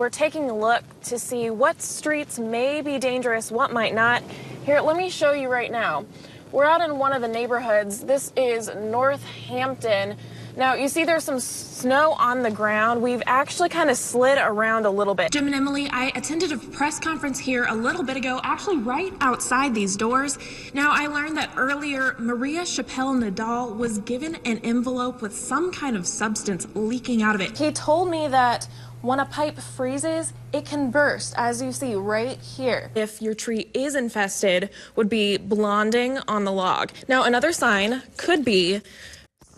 We're taking a look to see what streets may be dangerous, what might not. Here, let me show you right now. We're out in one of the neighborhoods. This is Northampton. Now, you see there's some snow on the ground. We've actually kind of slid around a little bit. Jim and Emily, I attended a press conference here a little bit ago, actually right outside these doors. Now, I learned that earlier, Maria Chappelle Nadal was given an envelope with some kind of substance leaking out of it. He told me that when a pipe freezes, it can burst, as you see right here. If your tree is infested, would be blonding on the log. Now, another sign could be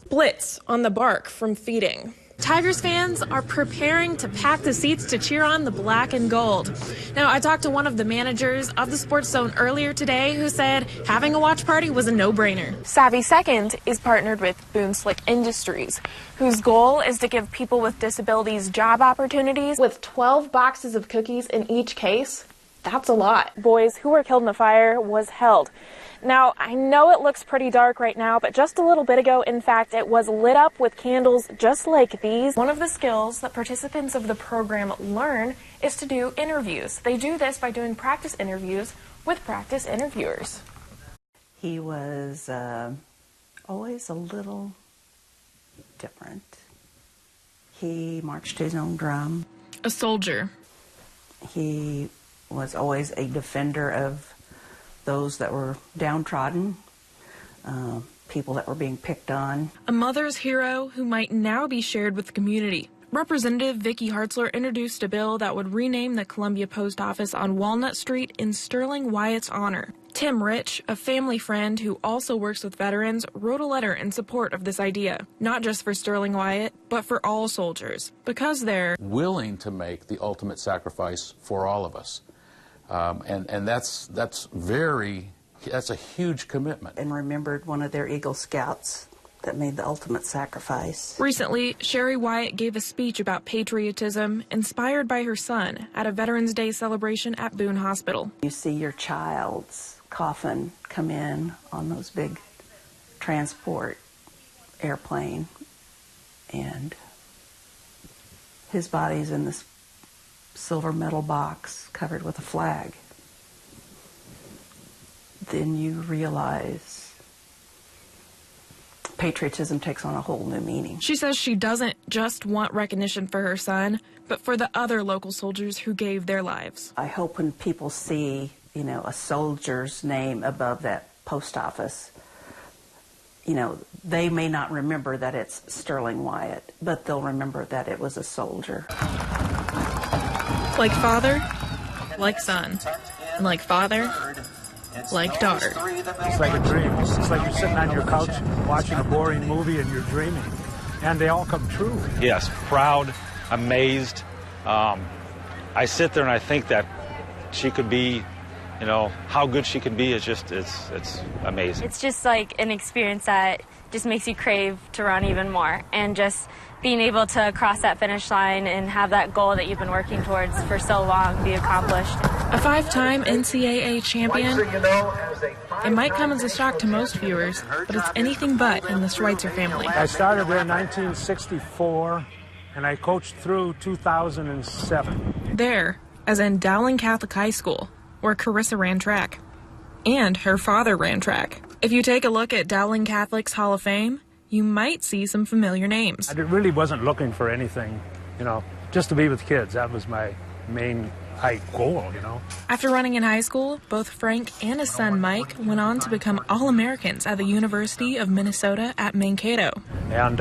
splits on the bark from feeding. Tigers fans are preparing to pack the seats to cheer on the black and gold. Now, I talked to one of the managers of the Sports Zone earlier today who said having a watch party was a no-brainer. Savvy Second is partnered with Boone Slick Industries, whose goal is to give people with disabilities job opportunities. With 12 boxes of cookies in each case, that's a lot. Boys who were killed in the fire was held. Now, I know it looks pretty dark right now, but just a little bit ago, in fact, it was lit up with candles just like these. One of the skills that participants of the program learn is to do interviews. They do this by doing practice interviews with practice interviewers. He was always a little different. He marched to his own drum. A soldier. He was always a defender of those that were downtrodden, people that were being picked on. A mother's hero who might now be shared with the community. Representative Vicky Hartzler introduced a bill that would rename the Columbia Post Office on Walnut Street in Sterling Wyatt's honor. Tim Rich, a family friend who also works with veterans, wrote a letter in support of this idea, not just for Sterling Wyatt, but for all soldiers, because they're willing to make the ultimate sacrifice for all of us. And that's a huge commitment. And remembered one of their Eagle Scouts that made the ultimate sacrifice. Recently, Sherry Wyatt gave a speech about patriotism inspired by her son at a Veterans Day celebration at Boone Hospital. You see your child's coffin come in on those big transport airplane, and his body's in this silver metal box covered with a flag. Then you realize patriotism takes on a whole new meaning. She says she doesn't just want recognition for her son, but for the other local soldiers who gave their lives. I hope when people see, a soldier's name above that post office, they may not remember that it's Sterling Wyatt, but they'll remember that it was a soldier. Like father, like son, and like father, like daughter. It's like a dream. It's like you're sitting on your couch watching a boring movie and you're dreaming. And they all come true. Yes, proud, amazed. I sit there and I think that she could be, how good she can be is just, it's amazing. It's just like an experience that just makes you crave to run even more, and just being able to cross that finish line and have that goal that you've been working towards for so long be accomplished. A 5-time NCAA champion, it might come as a shock to most viewers, but it's anything but in the Schweitzer family. I started there in 1964, and I coached through 2007. There, as in Dowling Catholic High School, where Carissa ran track. And her father ran track. If you take a look at Dowling Catholic's Hall of Fame, you might see some familiar names. I really wasn't looking for anything, just to be with kids. That was my main goal, After running in high school, both Frank and his son Mike went on to become All-Americans at the University of Minnesota at Mankato. And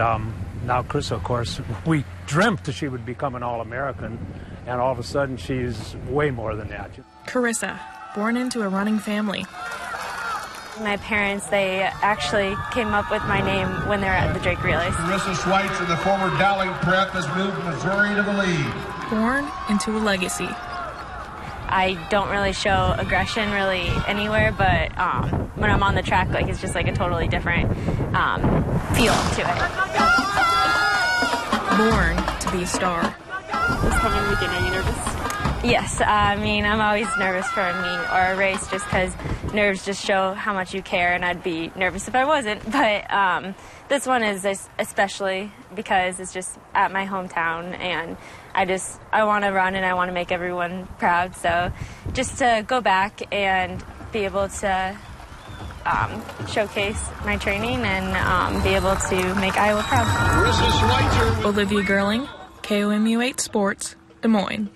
now Chris, of course, we dreamt that she would become an All-American, and all of a sudden she's way more than that. Carissa, born into a running family. My parents, they actually came up with my name when they were at the Drake Relays. Carissa Schweitzer, the former Dowling Prep, has moved Missouri to the lead. Born into a legacy. I don't really show aggression really anywhere, but when I'm on the track, it's just like a totally different feel to it. Born to be a star. This coming weekend, are you nervous? Yes, I'm always nervous for a meet or a race just because nerves just show how much you care, and I'd be nervous if I wasn't. But this one is especially because it's just at my hometown, and I want to run and I want to make everyone proud. So just to go back and be able to showcase my training and be able to make Iowa proud. Olivia Gerling, KOMU 8 Sports, Des Moines.